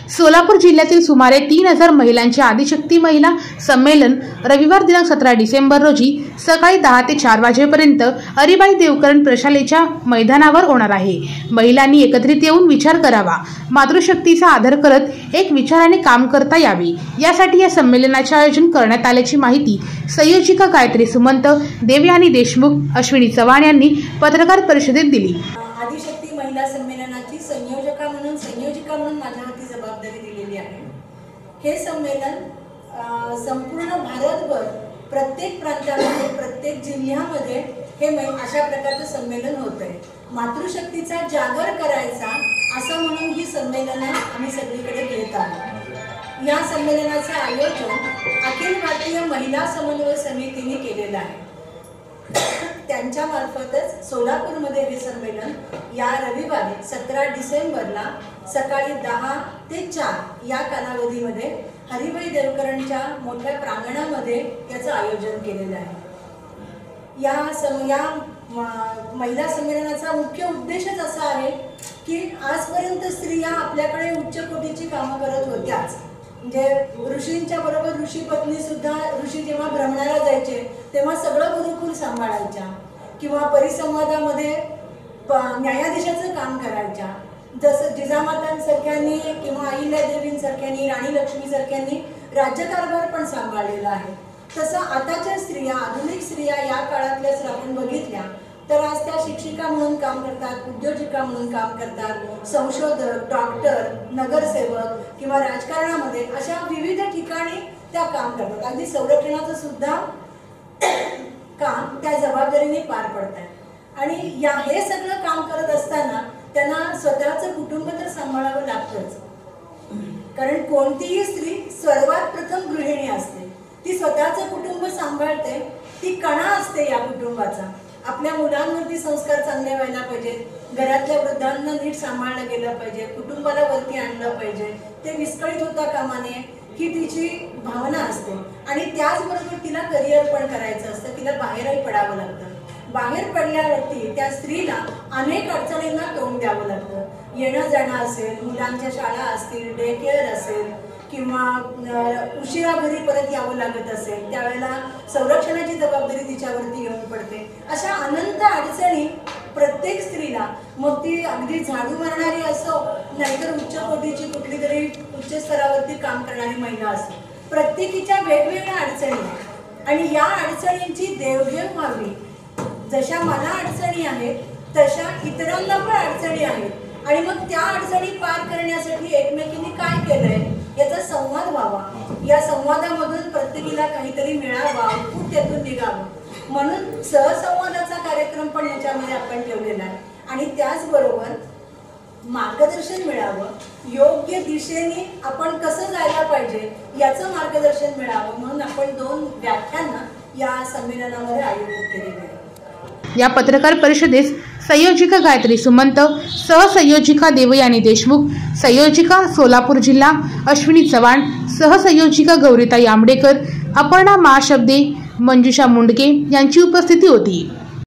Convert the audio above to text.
सोलापूर जिल्ह्यातील सुमारे 3000 महिलांचे आदिशक्ती महिला संमेलन रविवार दिनांक 17 डिसेंबर रोजी सकाळी 10 ते 4 वाजेपर्यंत हरिभाई देवकरण प्रशालेच्या मैदानावर होणार आहे। महिलांनी एकत्रित येऊन विचार करावा, मातृशक्तीचा आदर करत एक विचाराने काम करता यावे, यासाठी या संमेलनाचे आयोजन करण्यात आल्याची माहिती संयोजिका गायत्री सुमंत, देवयानी देशमुख, अश्विनी चव्हाण यांनी पत्रकार परिषदेत दिली। आदिशक्ती महिला संमेलनाची संयोजिका म्हणून माझ्यावरती जबाबदारी दिलेली आहे। हे संमेलन संपूर्ण भारतभर प्रत्येक प्रांतामध्ये प्रत्येक जिल्ह्यामध्ये हे अशा प्रकारचं संमेलन होत आहे। मातृशक्तीचा जागर करायचा असं म्हणून ही संमेलनं आम्ही सगळीकडे घेत आहोत। या संमेलनाचे आयोजन अखिल भारतीय महिला समन्वय समितीने केलेलं आहे। त्यांच्यामार्फतच सोलापूरमध्ये हे संमेलन या रविवारी 17 डिसेंबरला सकाळी 10 ते 4 या कालावधीमध्ये हरिभाई देवकरणच्या मोठ्या प्रांगणामध्ये याचं आयोजन केलेलं आहे। या महिला संमेलनाचा मुख्य उद्देशच असा आहे की आजपर्यंत स्त्रिया आपल्याकडे उच्च कोटीची कामं करत होत्याच। म्हणजे ऋषींच्या बरोबर ऋषी पत्नी सुद्धा ऋषी जेव्हा भ्रमणाला जायचे तेव्हा सगळं गुरुकुल सांभाळायच्या किंवा परिसंवादामध्ये न्यायाधीशाचं काम करायच्या। जसं जिजामातांसारख्यांनी किंवा अहिल्यादेवींसारख्यांनी, राणी लक्ष्मीसारख्यांनी राज्यकारभार पण सांभाळलेला आहे। तसं आताच्या स्त्रिया, आधुनिक स्त्रिया या काळातल्या जर आपण बघितल्या तर आज त्या शिक्षिका म्हणून काम करतात, उद्योजिका म्हणून काम करतात, संशोधक, डॉक्टर, नगरसेवक किंवा राजकारणामध्ये अशा विविध ठिकाणी त्या काम करतात। अगदी संरक्षणाचं सुद्धा काम त्या जबाबदारीने पार पडतात। आणि हे सगळं काम करत असताना त्यांना स्वतःचं कुटुंब तर सांभाळावं लागतंच, कारण कोणतीही स्त्री सर्वात प्रथम गृहिणी असते। ती स्वतःचं कुटुंब सांभाळते, ती कणा असते या कुटुंबाचा। आपल्या मुलांवरती संस्कार चांगले व्हायला पाहिजेत, घरातल्या वृद्धांना नीट सांभाळलं गेलं पाहिजे, कुटुंबाला वरती आणलं पाहिजे, ते विस्कळीत होता कामा नये ही तिची भावना असते। आणि त्याचबरोबर तिला करिअर पण करायचं असतं, तिला बाहेरही पडावं लागतं। बाहेर पडल्यावरती त्या स्त्रीला अनेक अडचणींना तोंड द्यावं लागतं। येणं जाणं असेल, मुलांच्या शाळा असतील, डे केअर असेल किंवा उशिरा घरी परत यावं लागत असेल, त्यावेळेला संरक्षणाची जबाबदारी तिच्यावरती येऊन पडते। अशा अनंत अडचणी प्रत्येक स्त्रीला, मग ती अगदी झाडू मारणारी असो नाहीतर उच्च कोटीची कुठली तरी उच्च स्तरावरती काम करणारी महिला असो, प्रत्येकीच्या वेगवेगळ्या अडचणी आहेत। आणि या अडचणींची देवघेव व्हावी। जशा मला अडचणी आहेत तशा इतरांना पण अडचणी आहेत आणि मग त्या अडचणी पार करण्यासाठी एकमेकींनी काय केलंय याचा संवाद व्हावा। या संवादामधून प्रत्येकीला काहीतरी मिळावा, आउटपुट त्यातून निघावं, म्हणून सहसंवादाचा कार्यक्रम पण याच्यामध्ये आपण ठेवलेला आहे। आणि त्याचबरोबर मार्गदर्शन मिळावं, योग्य दिशेने आपण कसं जायला पाहिजे याचं मार्गदर्शन मिळावं म्हणून आपण 2 व्याख्यानं या संमेलनामध्ये आयोजित केलेली आहेत। या पत्रकार परिषदेस संयोजिका गायत्री सुमंत, सहसंयोजिका देवयानी देशमुख, संयोजिका सोलापूर जिल्हा अश्विनी चव्हाण, सहसंयोजिका गौरीताई आंबडेकर, अपर्णा महाशब्दे, मंजुषा मुंडके यांची उपस्थिती होती।